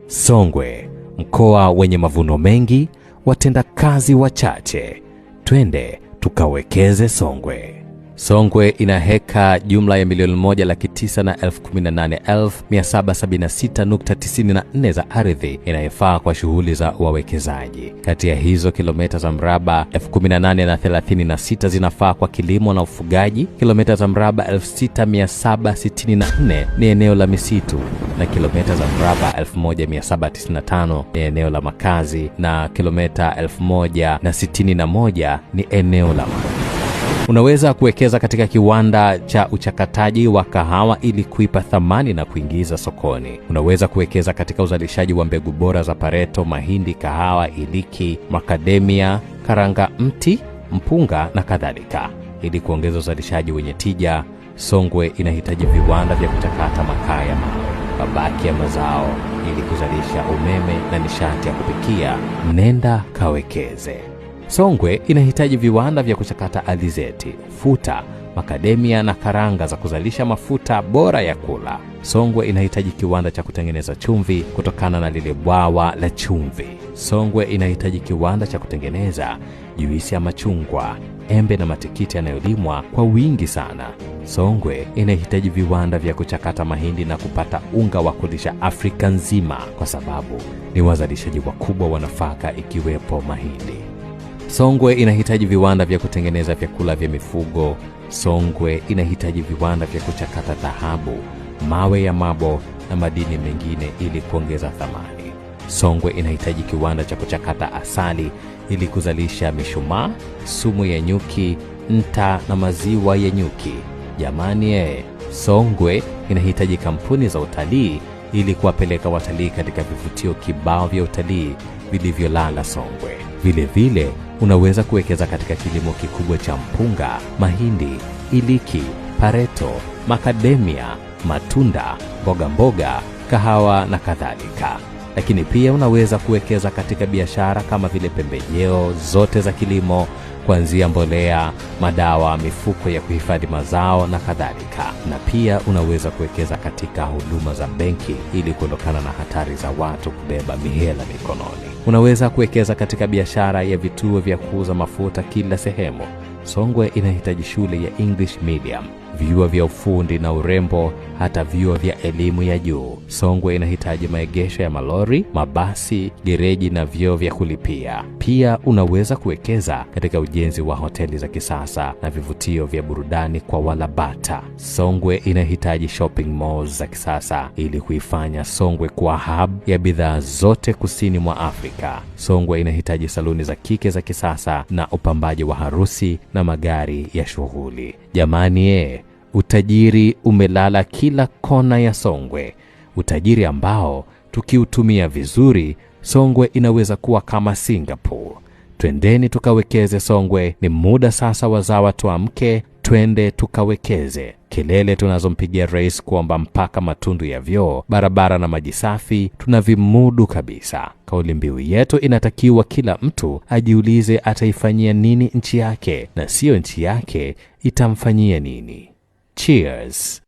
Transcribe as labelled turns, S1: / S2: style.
S1: Songwe, mkoa wenye mavuno mengi, watendakazi wachache. Twende tukawekeze Songwe. Songwe ina heka jumla ya 1,918,776.94 za ardhi inayofaa kwa shughuli za wawekezaji. Kati ya hizo kilomita za mraba 18,036 zinafaa kwa kilimo na ufugaji, kilomita za mraba 6,764 ni eneo la misitu, na kilomita za mraba 1,795 ni eneo la makazi, na kilomita 1,061 ni eneo la maji. Unaweza kuwekeza katika kiwanda cha uchakataji wa kahawa ili kuipa thamani na kuingiza sokoni. Unaweza kuwekeza katika uzalishaji wa mbegu bora za pareto, mahindi, kahawa, iliki, macadamia, karanga mti, mpunga na kadhalika. Ili kuongeza uzalishaji wenye tija, Songwe inahitaji viwanda vya kuchakata makaa ya mawe, mabaki ya mazao ili kuzalisha umeme na nishati ya kupikia. Nenda kawekeze. Songwe inahitaji viwanda vya kuchakata alizeti, futa, macadamia na karanga za kuzalisha mafuta bora ya kula. Songwe inahitaji kiwanda cha kutengeneza chumvi kutokana na lile bwawa la chumvi. Songwe inahitaji kiwanda cha kutengeneza juisi ya machungwa, embe na matikiti yanayolimwa kwa wingi sana. Songwe inahitaji viwanda vya kuchakata mahindi na kupata unga wa kulisha Afrika nzima, kwa sababu ni wazalishaji wakubwa wa nafaka ikiwepo mahindi. Songwe inahitaji viwanda vya kutengeneza vyakula vya mifugo. Songwe inahitaji viwanda vya kuchakata dhahabu, mawe ya mabo na madini mengine ili kuongeza thamani. Songwe inahitaji kiwanda cha kuchakata asali ili kuzalisha mishumaa, sumu ya nyuki, nta na maziwa ya nyuki. Jamani Songwe inahitaji kampuni za utalii ili kuwapeleka watalii katika vivutio kibao vya utalii vilivyolala Songwe. Vile vile unaweza kuwekeza katika kilimo kikubwa cha mpunga, mahindi, iliki, pareto, macadamia, matunda, mboga, kahawa na kadhalika. Lakini pia unaweza kuwekeza katika biashara kama vile pembejeo zote za kilimo, kuanzia mbolea, madawa, mifuko ya kuhifadhi mazao na kadhalika. Na pia unaweza kuwekeza katika huduma za benki ili kuondokana na hatari za watu kubeba mihela mikononi. Unaweza kuwekeza katika biashara ya vituo vya kuuza mafuta kila sehemu. Songwe inahitaji shule ya English medium, vyuo vya ufundi na urembo, hata vyuo vya elimu ya juu. Songwe inahitaji maegesho ya malori, mabasi, gereji na vyuo vya kulipia. Pia unaweza kuwekeza katika ujenzi wa hoteli za kisasa na vivutio vya burudani kwa walabata. Songwe inahitaji shopping malls za kisasa ili kuifanya Songwe kuwa hub ya bidhaa zote kusini mwa Afrika. Songwe inahitaji saluni za kike za kisasa na upambaji wa harusi na magari ya shughuli. Jamani utajiri umelala kila kona ya Songwe. Utajiri ambao tukiutumia vizuri, Songwe inaweza kuwa kama Singapore. Twendeni tukawekeze Songwe. Ni muda sasa wazawa tuamke, twende tukawekeze. Kelele tunazompigia rais kuomba mpaka matundu ya vyoo, barabara na maji safi tunavimudu kabisa. Kauli mbiu yetu inatakiwa kila mtu ajiulize ataifanyia nini nchi yake, na sio nchi yake itamfanyia nini. Cheers.